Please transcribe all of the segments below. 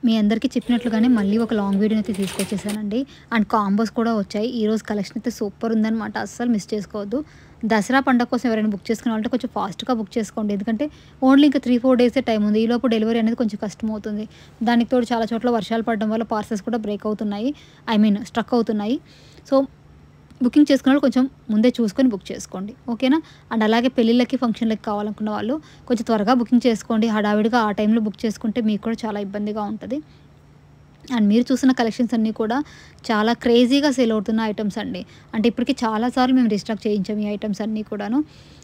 మీ అందరికీ చెప్పినట్లుగానే మళ్ళీ ఒక లాంగ్ వీడియోనైతే తీసుకొచ్చేసానండి. అండ్ కాంబోస్ కూడా వచ్చాయి. ఈరోజు కలెక్షన్ అయితే సూపర్ ఉందనమాట. అస్సలు మిస్ చేసుకోవద్దు. దసరా పండగ కోసం ఎవరైనా బుక్ చేసుకునేవాళ్ళంటే కొంచెం ఫాస్ట్‌గా బుక్ చేసుకోండి. ఎందుకంటే ఓన్లీ ఇంకా 3, 4 డేసే టైం ఉంది. ఈలోపు డెలివరీ అనేది కొంచెం కష్టమవుతుంది. దానికి తోడు చాలా చోట్ల వర్షాలు పడడం వల్ల పార్సెల్స్ కూడా బ్రేక్ అవుతున్నాయి. స్ట్రక్ అవుతున్నాయి. సో బుకింగ్ చేసుకున్నవాళ్ళు కొంచెం ముందే చూసుకొని బుక్ చేసుకోండి. ఓకేనా? అండ్ అలాగే పెళ్ళిళ్ళకి, ఫంక్షన్‌లకి కావాలనుకున్న వాళ్ళు కొంచెం త్వరగా బుకింగ్ చేసుకోండి. హడావిడిగా ఆ టైంలో బుక్ చేసుకుంటే మీకు కూడా చాలా ఇబ్బందిగా ఉంటది. అండ్ మీరు చూసిన కలెక్షన్స్ అన్నీ కూడా చాలా క్రేజీగా సేల్ అవుతున్న ఐటెమ్స్ అండి. అంటే ఇప్పటికి చాలా సార్లు మేము రీస్టాక్ చేయించాము ఈ ఐటెమ్స్ అన్నీ కూడాను.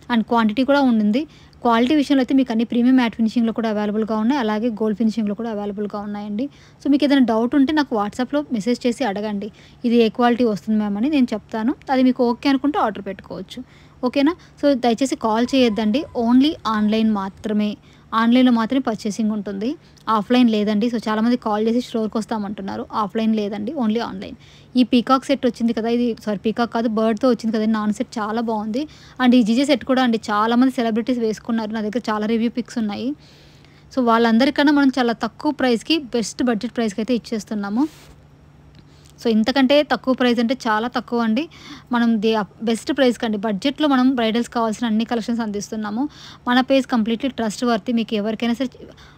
అండ్ క్వాంటిటీ కూడా ఉండింది. క్వాలిటీ విషయంలో అయితే మీకు అన్ని ప్రీమియం మ్యాట్ ఫినిషింగ్‌లో కూడా అవైలబుల్‌గా ఉన్నాయి. అలాగే గోల్డ్ ఫినిషింగ్‌లో కూడా అవైలబుల్‌గా ఉన్నాయండి. సో మీకు ఏదైనా డౌట్ ఉంటే నాకు వాట్సాప్‌లో మెసేజ్ చేసి అడగండి. ఇది ఏ క్వాలిటీ వస్తుంది మ్యామ్ అని నేను చెప్తాను. అది మీకు ఓకే అనుకుంటే ఆర్డర్ పెట్టుకోవచ్చు. ఓకేనా? సో దయచేసి కాల్ చేయొద్దండి. ఓన్లీ ఆన్‌లైన్ మాత్రమే. ఆన్‌లైన్‌లో మాత్రమే పర్చేసింగ్ ఉంటుంది. ఆఫ్‌లైన్ లేదండి. సో చాలామంది కాల్ చేసి స్టోర్‌కి వస్తామంటున్నారు. ఆఫ్‌లైన్ లేదండి. Only online. ఈ పీకాక్ సెట్ వచ్చింది కదా! పీకాక్ కాదు, బర్డ్‌తో వచ్చింది కదండీ! నాన్ సెట్ చాలా బావుంది. అండ్ ఈ జీజే సెట్ కూడా అండి చాలామంది సెలబ్రిటీస్ వేసుకున్నారు. నా దగ్గర చాలా రివ్యూ పిక్స్ ఉన్నాయి. సో వాళ్ళందరికన్నా మనం చాలా తక్కువ ప్రైస్‌కి బెస్ట్ బడ్జెట్ ప్రైస్‌కైతే ఇచ్చేస్తున్నాము. సో ఇంతకంటే తక్కువ ప్రైస్ అంటే చాలా తక్కువ అండి. మనం బెస్ట్ ప్రైస్‌కండి బడ్జెట్‌లో మనం బ్రైడల్స్ కావాల్సిన అన్ని కలెక్షన్స్ అందిస్తున్నాము. మన పేజ్ కంప్లీట్‌లీ ట్రస్ట్ వర్తీ. మీకు ఎవరికైనా సరే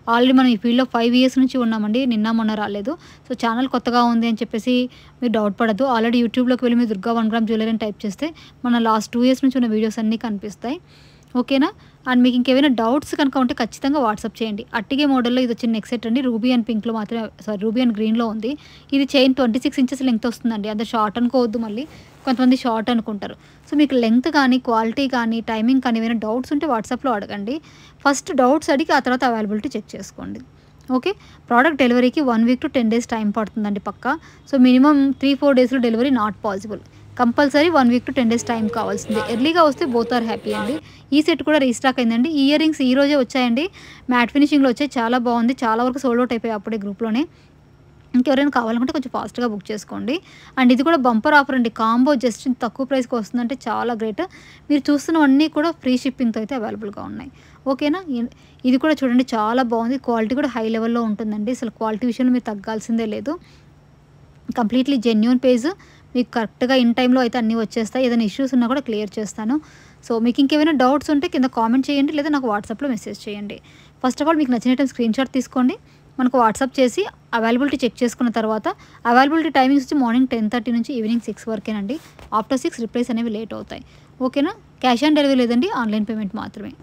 ఆల్రెడీ మనం ఈ ఫీల్డ్‌లో 5 ఇయర్స్ నుంచి ఉన్నామండి. నిన్న మొన్న రాలేదు. సో ఛానల్ కొత్తగా ఉంది అని చెప్పేసి మీరు డౌట్ పడొద్దు. ఆల్రెడీ యూట్యూబ్‌లోకి వెళ్ళి మీరు దుర్గా 1 గ్రామ్ జ్యువెలరీ అని టైప్ చేస్తే మన లాస్ట్ 2 ఇయర్స్ నుంచి ఉన్న వీడియోస్ అన్నీ కనిపిస్తాయి. ఓకేనా? అండ్ మీకు ఇంకేమైనా డౌట్స్ కనుక ఉంటే ఖచ్చితంగా వాట్సాప్ చేయండి. అట్టిగే మోడల్‌లో ఇది వచ్చిన నెక్ సెట్ అండి. రూబీ అండ్ పింక్‌లో మాత్రమే రూబీ అండ్ గ్రీన్‌లో ఉంది. ఇది చైన్ 26 ఇంచెస్ లెంగ్త్ వస్తుందండి. అంత షార్ట్ అనుకోవద్దు మళ్ళీ. కొంతమంది షార్ట్ అనుకుంటారు. సో మీకు లెంగ్త్ కానీ, క్వాలిటీ కానీ, టైమింగ్ కానీ ఏమైనా డౌట్స్ ఉంటే వాట్సాప్‌లో అడగండి. ఫస్ట్ డౌట్స్ అడిగి ఆ తర్వాత అవైలబిలిటీ చెక్ చేసుకోండి. ఓకే. ప్రోడక్ట్ డెలివరీకి 1 వీక్ టు 10 డేస్ టైం పడుతుందండి పక్కా. సో మినిమమ్ 3, 4 డేస్‌లో delivery not possible. Compulsory 1 week to 10 days time కావాల్సిందే. ఎర్లీగా వస్తే బోత్ ఆర్ హ్యాపీ అండి. ఈ సెట్ కూడా రీస్టాక్ అయిందండి. ఈ ఇయర్ రింగ్స్ ఈ రోజే వచ్చాయండి. మ్యాట్ ఫినిషింగ్‌లో వచ్చాయి. చాలా బాగుంది. చాలా వరకు సోల్డ్ అవుట్ అయిపోయాయి అప్పుడే గ్రూప్‌లోనే. ఇంకెవరైనా కావాలనుకుంటే కొంచెం ఫాస్ట్‌గా బుక్ చేసుకోండి. అండ్ ఇది కూడా బంపర్ ఆఫర్ అండి. కాంబో జస్ట్ తక్కువ ప్రైస్‌కి వస్తుందంటే చాలా గ్రేట్. మీరు చూస్తున్నవన్నీ కూడా ఫ్రీ షిప్పింగ్‌తో అయితే అవైలబుల్‌గా ఉన్నాయి. ఓకేనా? ఇది కూడా చూడండి చాలా బాగుంది. క్వాలిటీ కూడా హై లెవెల్‌లో ఉంటుందండి. అసలు క్వాలిటీ విషయంలో మీరు తగ్గాల్సిందే లేదు. Completely genuine page. మీకు కరెక్ట్‌గా ఇన్ టైమ్‌లో అయితే అన్నీ వచ్చేస్తాయి. ఏదైనా ఇష్యూస్ ఉన్నా కూడా క్లియర్ చేస్తాను. సో మీకు ఇంకేమైనా డౌట్స్ ఉంటే కింద కామెంట్ చేయండి. లేదా నాకు వాట్సాప్‌లో మెసేజ్ చేయండి. ఫస్ట్ ఆఫ్ ఆల్ మీకు నచ్చిన ఐటెమ్ స్క్రీన్‌షాట్ తీసుకోండి. మనకు వాట్సాప్ చేసి అవైలబిలిటీ చెక్ చేసుకున్న తర్వాత అవైలబిలిటీ టైమింగ్స్ వచ్చి మార్నింగ్ 10:30 నుంచి ఈవినింగ్ 6 వరకేనండి. ఆఫ్టర్ 6 రిప్లైస్ అనేవి లేట్ అవుతాయి. ఓకేనా? క్యాష్ ఆన్ డెలివరీ లేదండి. ఆన్‌లైన్ పేమెంట్ మాత్రమే.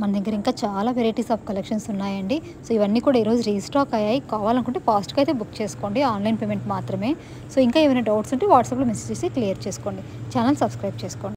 మన దగ్గర ఇంకా చాలా వెరైటీస్ ఆఫ్ కలెక్షన్స్ ఉన్నాయండి. సో ఇవన్నీ కూడా ఈరోజు రీస్టాక్ అయ్యాయి. కావాలనుకుంటే ఫాస్ట్‌గా అయితే బుక్ చేసుకోండి. ఆన్‌లైన్ పేమెంట్ మాత్రమే. సో ఇంకా ఏమైనా డౌట్స్ ఉంటే వాట్సాప్‌లో మెసేజ్ చేసి క్లియర్ చేసుకోండి. ఛానల్ సబ్స్క్రైబ్ చేసుకోండి.